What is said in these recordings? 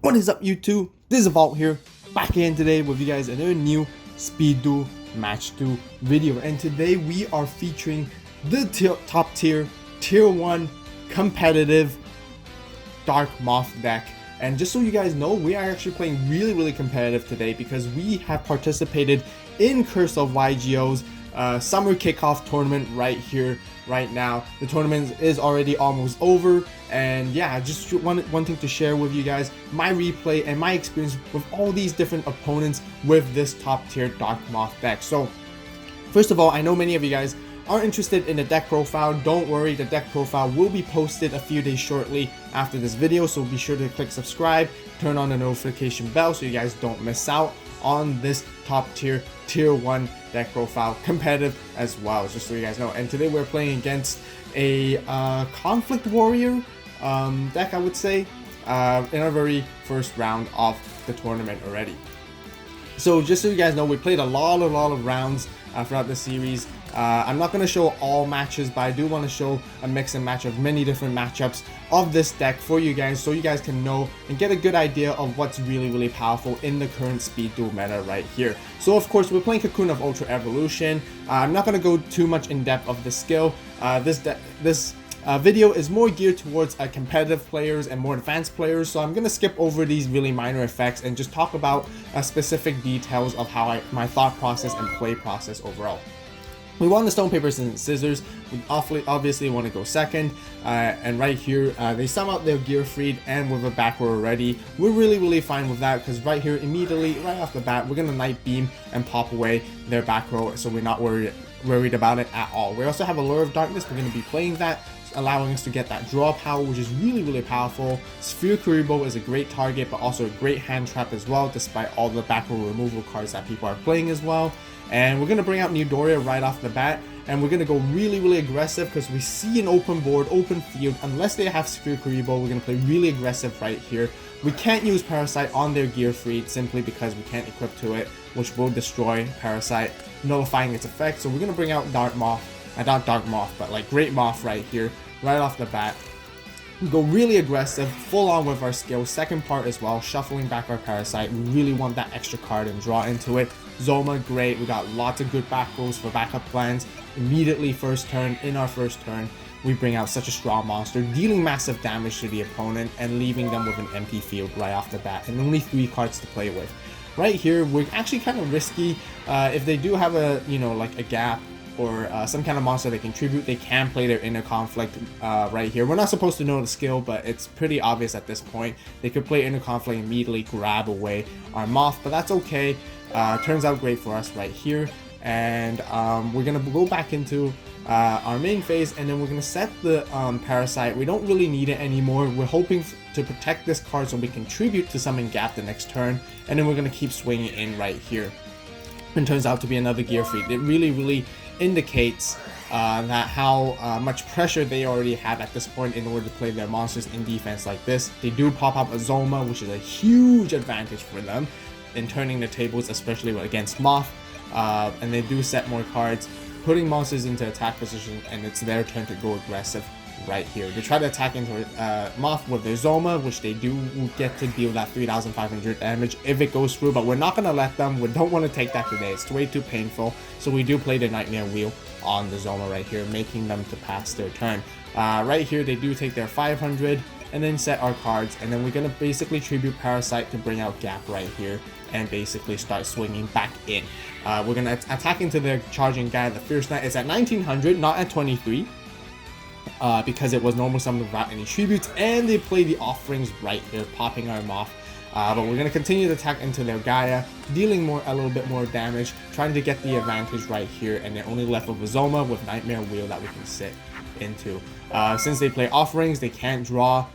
What is up, YouTube? This is AVAULT here, back again today with you guys in a new Speed Duel Match 2 video. And today we are featuring the top tier, tier 1 competitive Dark Moth deck. And just so you guys know, we are actually playing really competitive today because we have participated in Curse of YGO's summer kickoff tournament right here, right now. The tournament is already almost over, and yeah, I just wanting to share with you guys my replay and my experience with all these different opponents with this top tier Dark Moth deck. So first of all, I know many of you guys are interested in the deck profile. Don't worry, the deck profile will be posted a few days shortly after this video, so be sure to click subscribe, turn on the notification bell so you guys don't miss out on this top tier tier 1 deck profile, competitive as well, just so you guys know. And today we're playing against a conflict warrior deck, I would say, in our very first round of the tournament already. So just so you guys know, we played a lot of rounds throughout the series. I'm not going to show all matches, but I do want to show a mix and match of many different matchups of this deck for you guys, so you guys can know and get a good idea of what's really powerful in the current Speed Duel meta right here. So of course, we're playing Cocoon of Ultra Evolution. I'm not going to go too much in depth of the skill. This video is more geared towards competitive players and more advanced players, so I'm going to skip over these really minor effects and just talk about specific details of how my thought process and play process overall. We won the stone, paper, scissors. We obviously want to go second, and right here they sum out their gear freed and with a back row already. We're really fine with that because right here immediately, right off the bat, we're gonna Night Beam and pop away their back row, so we're not worried about it at all. We also have a Lure of Darkness. We're gonna be playing that, allowing us to get that draw power, which is really powerful. Sphere Kuriboh is a great target, but also a great hand trap as well, despite all the back row removal cards that people are playing as well. And we're going to bring out Newdoria right off the bat, and we're going to go really aggressive because we see an open board, open field. Unless they have Sphere Kuriboh, we're going to play really aggressive right here. We can't use Parasite on their gear freed simply because we can't equip to it, which will destroy Parasite, nullifying its effect. So we're going to bring out Dark Moth, not Dark Moth, but like Great Moth right here, right off the bat. We go really aggressive, full on with our skill. Second part as well, shuffling back our Parasite. We really want that extra card and draw into it. Zoma, great. We got lots of good back rolls for backup plans. Immediately first turn, in our first turn, we bring out such a strong monster, dealing massive damage to the opponent and leaving them with an empty field right off the bat and only 3 cards to play with. Right here, we're actually kind of risky. If they do have a, like a gap or some kind of monster they contribute, they can play their Inner Conflict right here. We're not supposed to know the skill, but it's pretty obvious at this point. They could play Inner Conflict and immediately grab away our Moth, but that's okay. Turns out great for us right here. And we're going to go back into our main phase, and then we're going to set the Parasite. We don't really need it anymore. We're hoping to protect this card so we contribute to Summon Gap the next turn, and then we're going to keep swinging in right here. And turns out to be another gear feed. It really indicates that how much pressure they already have at this point in order to play their monsters in defense like this. They do pop up a Zoma, which is a huge advantage for them in turning the tables, especially against Moth, and they do set more cards, putting monsters into attack position, and it's their turn to go aggressive right here. They try to attack into Moth with their Zoma, which they do get to deal that 3,500 damage if it goes through, but we're not going to let them. We don't want to take that today. It's way too painful, so we do play the Nightmare Wheel on the Zoma right here, making them to pass their turn. Right here, they do take their 500 and then set our cards, and then we're going to basically tribute Parasite to bring out Gap right here and basically start swinging back in. We're going to attack into their charging guy. The Fierce Knight is at 1900, not at 23. Because it was normal summon without any tributes, and they play the offerings right here, popping our Moth. But we're going to continue to attack into their Gaia, dealing a little bit more damage, trying to get the advantage right here, and they're only left with a Zoma with Nightmare Wheel that we can sit into. Since they play offerings, they can't draw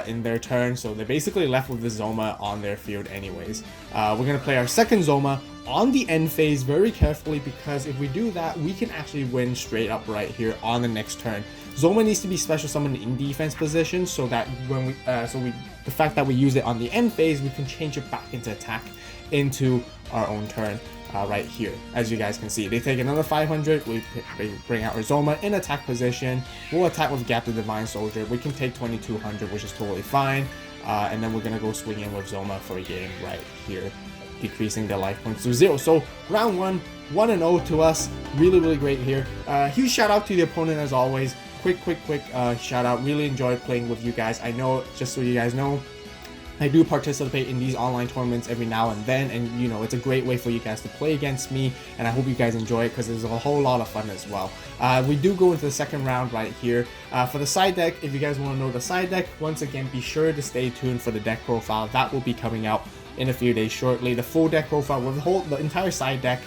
in their turn, so they're basically left with the Zoma on their field anyways. We're going to play our second Zoma on the end phase very carefully, because if we do that, we can actually win straight up right here on the next turn. Zoma needs to be special summoned in defense position, so that when the fact that we use it on the end phase, we can change it back into attack into our own turn. Right here, as you guys can see, they take another 500. We bring out our Zoma in attack position. We'll attack with Gap the Divine Soldier. We can take 2200, which is totally fine. and then we're gonna go swing in with Zoma for a game right here, decreasing the life points to 0. So round 1-0 to us. Really great here. Huge shout out to the opponent as always. Quick shout out. Really enjoyed playing with you guys. I know, just so you guys know, I do participate in these online tournaments every now and then, and you know, it's a great way for you guys to play against me, and I hope you guys enjoy it because there's a whole lot of fun as well. We do go into the second round right here. For the side deck, if you guys want to know the side deck, once again, be sure to stay tuned for the deck profile. That will be coming out in a few days shortly. The full deck profile with the entire side deck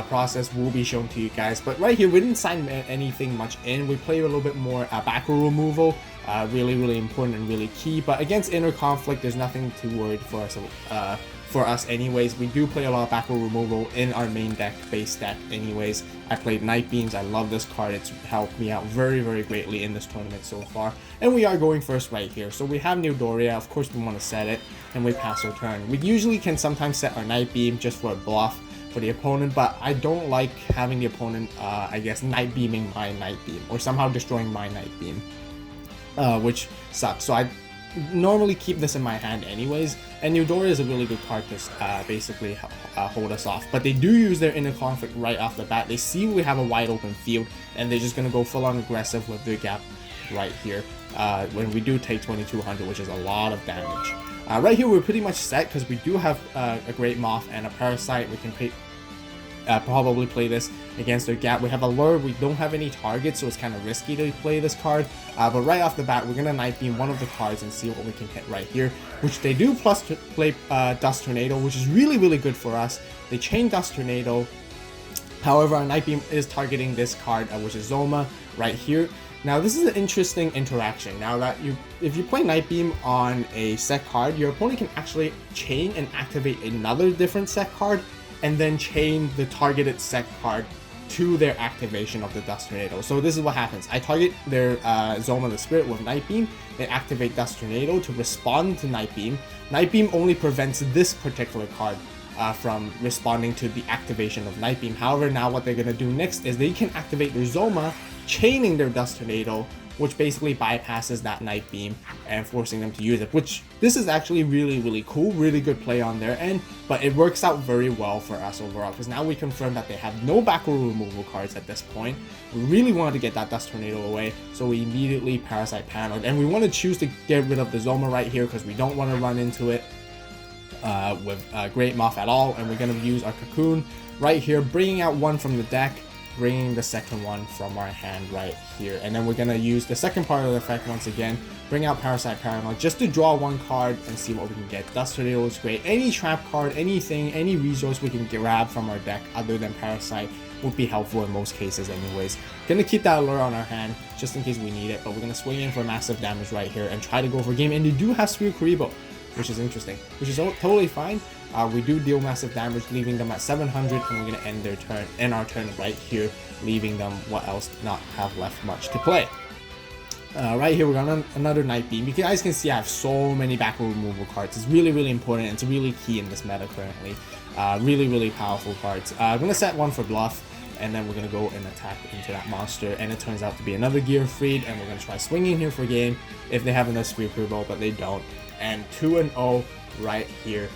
process will be shown to you guys. But right here, we didn't sign anything much in. We play a little bit more back row removal. Really important and really key. But against Inner Conflict, there's nothing too worried for us anyways. We do play a lot of back row removal in our main deck, base deck anyways. I played Night Beams. I love this card. It's helped me out very greatly in this tournament so far. And we are going first right here. So we have Neodoria. Of course, we want to set it, and we pass our turn. We usually can sometimes set our Night Beam just for a bluff for the opponent, but I don't like having the opponent, I guess, Night Beaming my Night Beam, or somehow destroying my Night Beam, which sucks. So I normally keep this in my hand anyways, and Neodoria is a really good card to basically hold us off. But they do use their Inner Conflict right off the bat. They see we have a wide open field, and they're just going to go full on aggressive with their gap right here when we do take 2200, which is a lot of damage. Right here, we're pretty much set because we do have a Great Moth and a Parasite. We can probably play this against their gap. We have a Lure. We don't have any targets, so it's kind of risky to play this card. But right off the bat, we're going to Night Beam one of the cards and see what we can hit right here, which they do plus play Dust Tornado, which is really good for us. They chain Dust Tornado. However, our Night Beam is targeting this card, which is Zoma right here. Now, this is an interesting interaction. Now that if you play Night Beam on a set card, your opponent can actually chain and activate another different set card, and then chain the targeted set card to their activation of the Dust Tornado. So this is what happens. I target their Zoma the Spirit with Night Beam, they activate Dust Tornado to respond to Night Beam. Night Beam only prevents this particular card from responding to the activation of Night Beam. However, now what they're going to do next is they can activate their Zoma, chaining their Dust Tornado, which basically bypasses that Night Beam and forcing them to use it, which this is actually really cool, really good play on their end, but it works out very well for us overall, because now we confirm that they have no back row removal cards at this point. We really wanted to get that Dust Tornado away, so we immediately Parasite Paneled, and we want to choose to get rid of the Zoma right here because we don't want to run into it with Great Moth at all, and we're going to use our Cocoon right here, bringing out one from the deck, bringing the second one from our hand right here, and then we're going to use the second part of the effect once again, bring out Parasite Paranoid just to draw one card and see what we can get. Dust Tornado is great. Any trap card, anything, any resource we can grab from our deck other than Parasite would be helpful in most cases anyways. Gonna keep that Lure on our hand just in case we need it, but we're gonna swing in for massive damage right here and try to go for game, and they do have Sphere Kuriboh, which is interesting, which is totally fine. We do deal massive damage, leaving them at 700, and we're going to end our turn right here, leaving them what else not have left much to play. Right here, we're going to another Night Beam. You guys can see I have so many back row removal cards. It's really important. It's really key in this meta currently. Really powerful cards. I'm going to set one for bluff, and then we're going to go and attack into that monster, and it turns out to be another Gear Freed, and we're going to try swinging here for game if they have enough Sphere Kuriboh, but they don't. And 2-0 right here.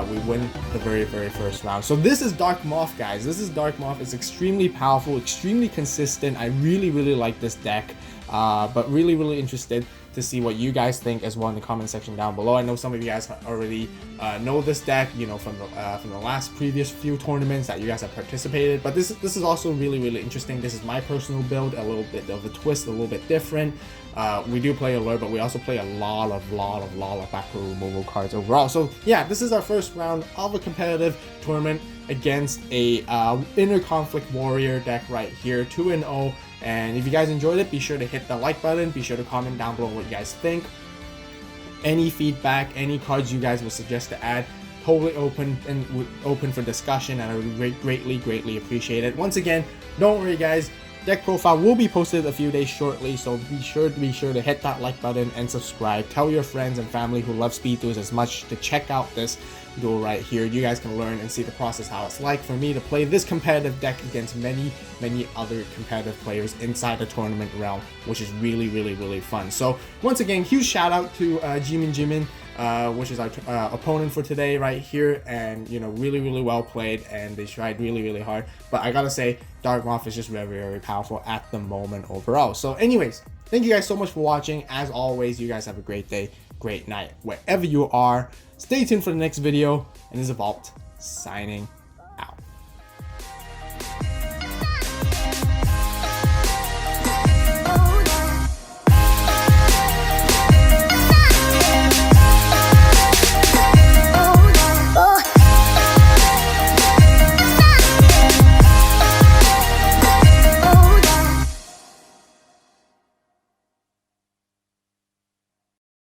We win the very first round. So this is Dark Moth, guys. This is Dark Moth. It's extremely powerful, extremely consistent. I really like this deck, but really interested to see what you guys think as well in the comment section down below. I know some of you guys already know this deck, you know, from the previous few tournaments that you guys have participated, but this is also really interesting. This is my personal build, a little bit of a twist, a little bit different. We do play Alert, but we also play a lot of back row removal cards overall. So yeah, this is our first round of a competitive tournament against a Inner Conflict Warrior deck right here, 2-0. And if you guys enjoyed it, be sure to hit the like button. Be sure to comment down below what you guys think. Any feedback, any cards you guys would suggest to add, totally open for discussion, and I would greatly appreciate it. Once again, don't worry guys, deck profile will be posted a few days shortly, so be sure to hit that like button and subscribe. Tell your friends and family who love speed duels as much to check out this duel right here. You guys can learn and see the process, how it's like for me to play this competitive deck against many other competitive players inside the tournament realm, which is really fun. So once again, huge shout out to Jimin. which is our opponent for today right here, and you know, really well played, and they tried really hard. But I gotta say, Dark Moth is just very powerful at the moment overall. So anyways, thank you guys so much for watching. As always, you guys have a great day, great night, wherever you are. Stay tuned for the next video, and this is AVAULT signing